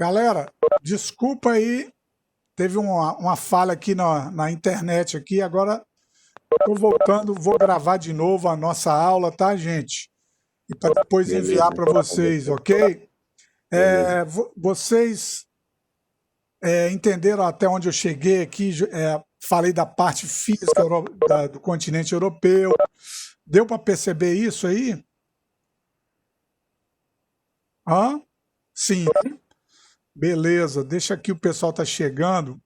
Galera, desculpa aí, teve uma falha aqui na internet aqui, agora estou voltando, vou gravar de novo a nossa aula, tá, gente? E para depois enviar Beleza, para então, vocês, professor. ok? Beleza. Vocês entenderam até onde eu cheguei aqui, falei da parte física do continente europeu, deu para perceber isso aí? Hã? Sim, beleza, deixa aqui o pessoal tá chegando.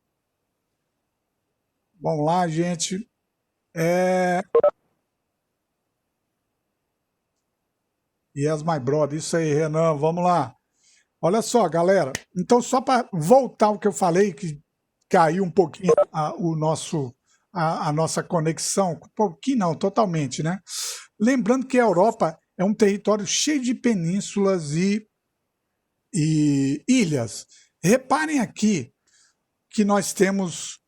Vamos lá, gente. É, Yes, my brother. Isso aí, Renan. Vamos lá. Olha só, galera. Então, só para voltar ao que eu falei, que caiu um pouquinho a nossa conexão, um pouquinho não, totalmente, né? Lembrando que a Europa é um território cheio de penínsulas e ilhas. Reparem aqui que nós temos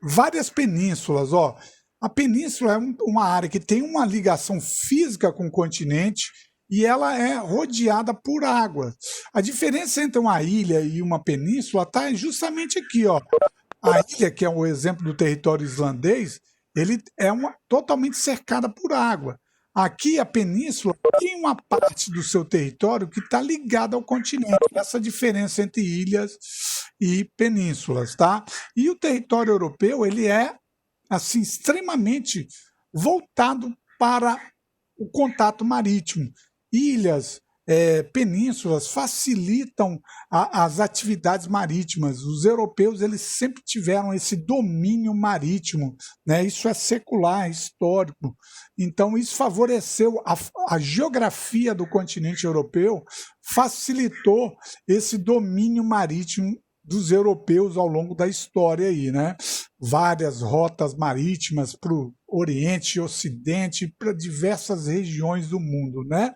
várias penínsulas, ó. A península é uma área que tem uma ligação física com o continente e ela é rodeada por água. A diferença entre uma ilha e uma península está justamente aqui, ó. A ilha, que é o exemplo do território islandês, ele é totalmente cercada por água. Aqui, a península tem uma parte do seu território que está ligada ao continente. Essa diferença entre ilhas e penínsulas, tá? E o território europeu, ele é, assim, extremamente voltado para o contato marítimo. Ilhas, penínsulas facilitam as atividades marítimas. Os europeus eles sempre tiveram esse domínio marítimo, né? Isso é secular, é histórico. Então isso favoreceu a geografia do continente europeu, facilitou esse domínio marítimo dos europeus ao longo da história aí, né? Várias rotas marítimas para o Oriente e Ocidente, para diversas regiões do mundo, né?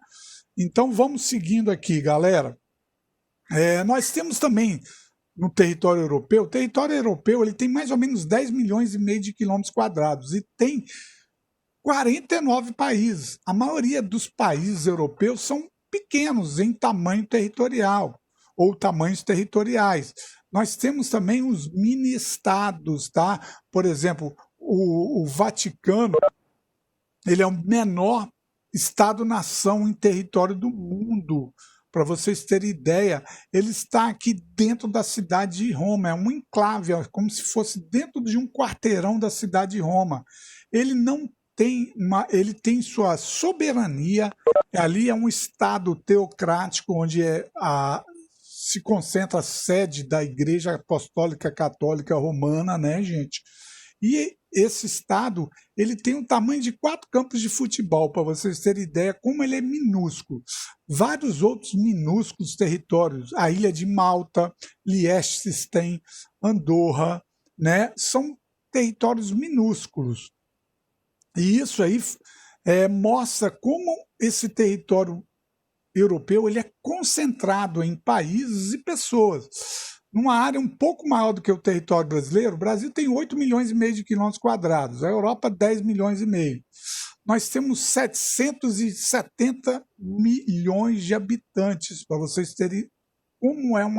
Então vamos seguindo aqui, galera. Nós temos também no o território europeu ele tem mais ou menos 10 milhões e meio de quilômetros quadrados e tem 49 países. A maioria dos países europeus são pequenos em tamanho territorial ou tamanhos territoriais. Nós temos também os mini-estados, tá? Por exemplo, o Vaticano, ele é o menor estado-nação em território do mundo. Para vocês terem ideia, ele está aqui dentro da cidade de Roma, é um enclave, é como se fosse dentro de um quarteirão da cidade de Roma. Ele não tem ele tem sua soberania, ali é um estado teocrático onde se concentra a sede da Igreja Apostólica Católica Romana, né, gente? E esse estado ele tem o tamanho de 4 campos de futebol, para vocês terem ideia como ele é minúsculo. Vários outros minúsculos territórios, a ilha de Malta, Liechtenstein, Andorra, né, são territórios minúsculos. E isso aí mostra como esse território europeu ele é concentrado em países e pessoas. Numa área um pouco maior do que o território brasileiro, o Brasil tem 8 milhões e meio de quilômetros quadrados, a Europa 10 milhões e meio. Nós temos 770 milhões de habitantes, para vocês terem como é um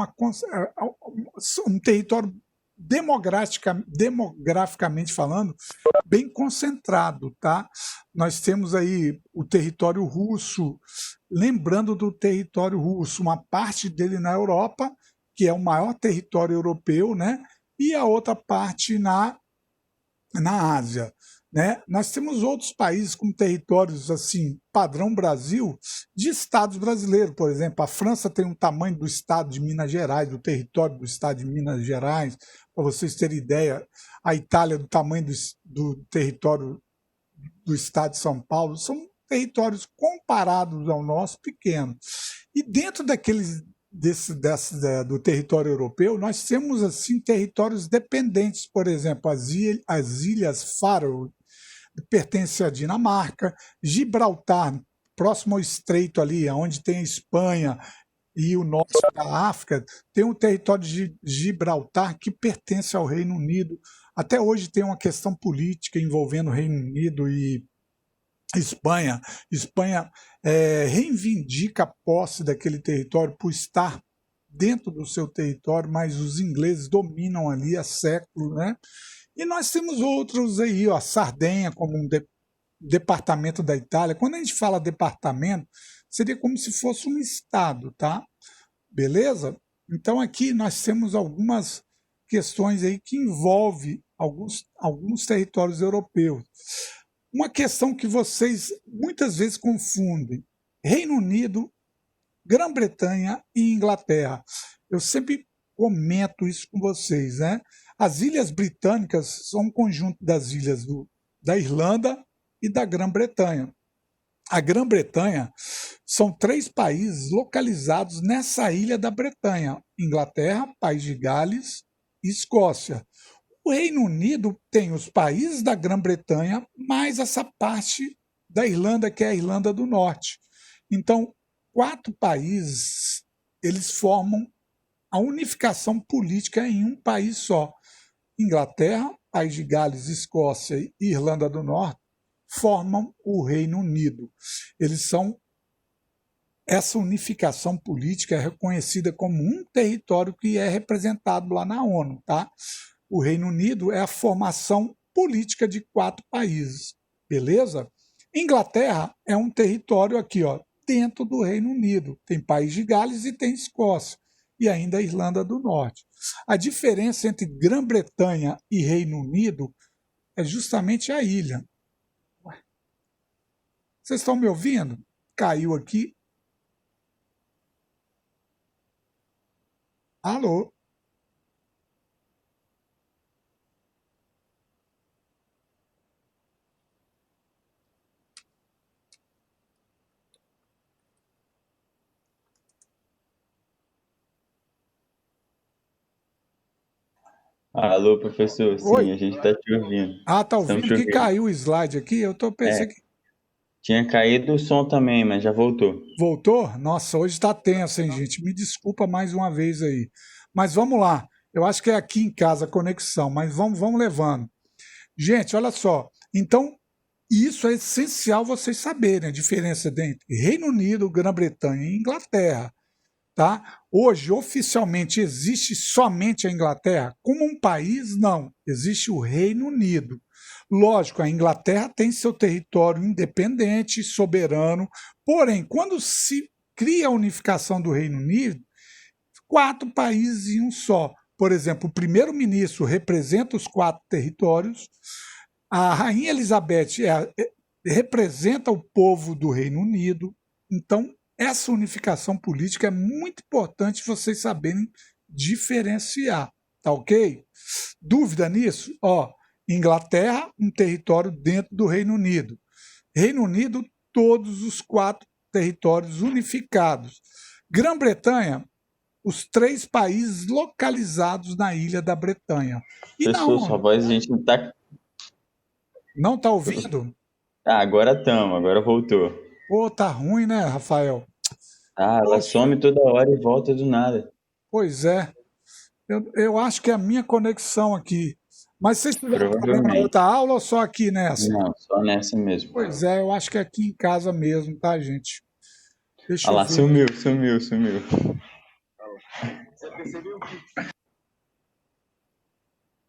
território demograficamente falando, bem concentrado, tá? Nós temos aí o território russo, lembrando do território russo, uma parte dele na Europa, que é o maior território europeu, né? E a outra parte na Ásia. Né? Nós temos outros países com territórios assim, padrão Brasil, de estados brasileiros, por exemplo. A França tem um tamanho do estado de Minas Gerais, do território do estado de Minas Gerais, para vocês terem ideia. A Itália, do tamanho do território do estado de São Paulo, são territórios comparados ao nosso pequenos. E dentro do território europeu, nós temos assim territórios dependentes, por exemplo, as ilhas Faroe pertencem à Dinamarca, Gibraltar, próximo ao estreito ali, onde tem a Espanha e o norte da África, tem o território de Gibraltar que pertence ao Reino Unido. Até hoje tem uma questão política envolvendo o Reino Unido e Espanha reivindica a posse daquele território por estar dentro do seu território, mas os ingleses dominam ali há séculos, né? E nós temos outros aí, ó, Sardenha como um departamento da Itália. Quando a gente fala departamento, seria como se fosse um estado, tá? Beleza? Então aqui nós temos algumas questões aí que envolvem alguns territórios europeus. Uma questão que vocês muitas vezes confundem: Reino Unido, Grã-Bretanha e Inglaterra. Eu sempre comento isso com vocês, né? As Ilhas Britânicas são um conjunto das ilhas da Irlanda e da Grã-Bretanha. A Grã-Bretanha são 3 países localizados nessa ilha da Bretanha: Inglaterra, País de Gales e Escócia. O Reino Unido tem os países da Grã-Bretanha, mais essa parte da Irlanda, que é a Irlanda do Norte. Então, 4 países, eles formam a unificação política em um país só. Inglaterra, País de Gales, Escócia e Irlanda do Norte formam o Reino Unido. Essa unificação política é reconhecida como um território que é representado lá na ONU, tá? O Reino Unido é a formação política de 4 países, beleza? Inglaterra é um território aqui, ó, dentro do Reino Unido. Tem País de Gales e tem Escócia, e ainda a Irlanda do Norte. A diferença entre Grã-Bretanha e Reino Unido é justamente a ilha. Vocês estão me ouvindo? Caiu aqui. Alô? Alô, professor. Oi? Sim, a gente está te ouvindo. Ah, tá Estamos ouvindo te que ouvindo. caiu o slide aqui? Eu tô É, pensei que tinha caído o som também, mas já voltou. voltou. Nossa, hoje tá tenso, hein, gente? Me desculpa mais uma vez aí. Mas vamos lá. Eu acho que é aqui em casa a conexão, mas vamos levando. Gente, olha só. Então, isso é essencial vocês saberem a diferença entre Reino Unido, Grã-Bretanha e Inglaterra. Tá? Hoje, oficialmente, existe somente a Inglaterra? Como um país, não. Existe o Reino Unido. Lógico, a Inglaterra tem seu território independente, soberano, porém, quando se cria a unificação do Reino Unido, 4 países em um só. Por exemplo, o primeiro-ministro representa os 4 territórios, a Rainha Elizabeth representa o povo do Reino Unido. Então, essa unificação política é muito importante vocês saberem diferenciar, tá ok? Dúvida nisso? Ó, Inglaterra, um território dentro do Reino Unido. Reino Unido, todos os 4 territórios unificados. Grã-Bretanha, os 3 países localizados na ilha da Bretanha. E na Professor, sua ONU? voz a gente não tá. Não está ouvindo? Ah, agora estamos, agora voltou. Pô, tá ruim, né, Rafael? Ah, ela Poxa, some toda hora e volta do nada. pois é. Eu acho que é a minha conexão aqui. Mas vocês tiveram problema na outra Provavelmente. aula ou só aqui nessa? Não, só nessa mesmo. Pois é, eu acho que é aqui em casa mesmo, tá, gente? Ah Deixa eu lá, ver. sumiu, sumiu, sumiu.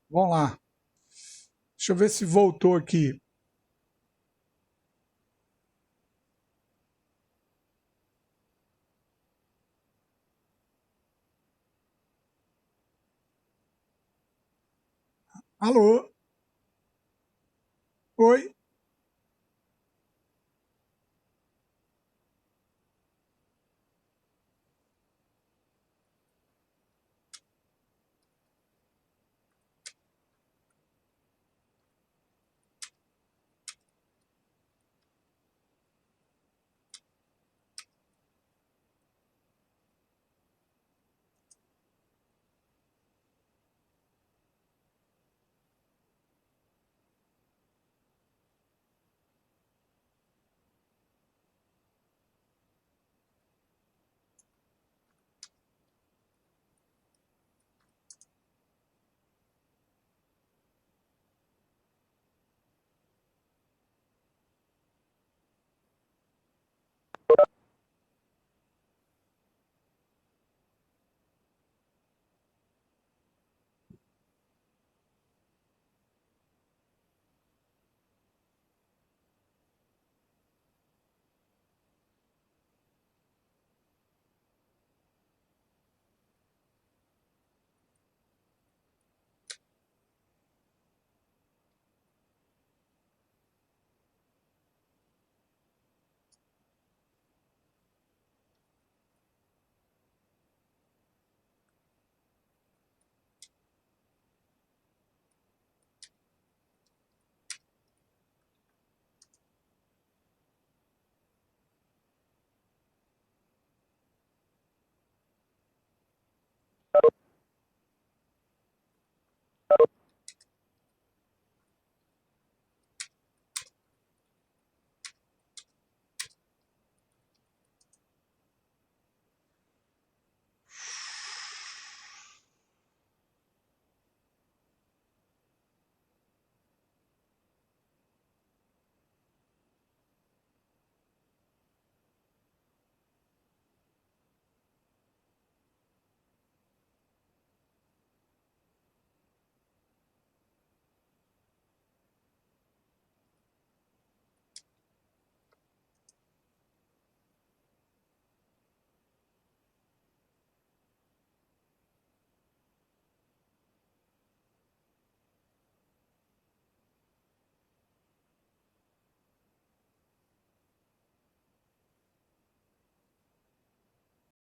Vamos lá. Deixa eu ver se voltou aqui. Alô? Oi?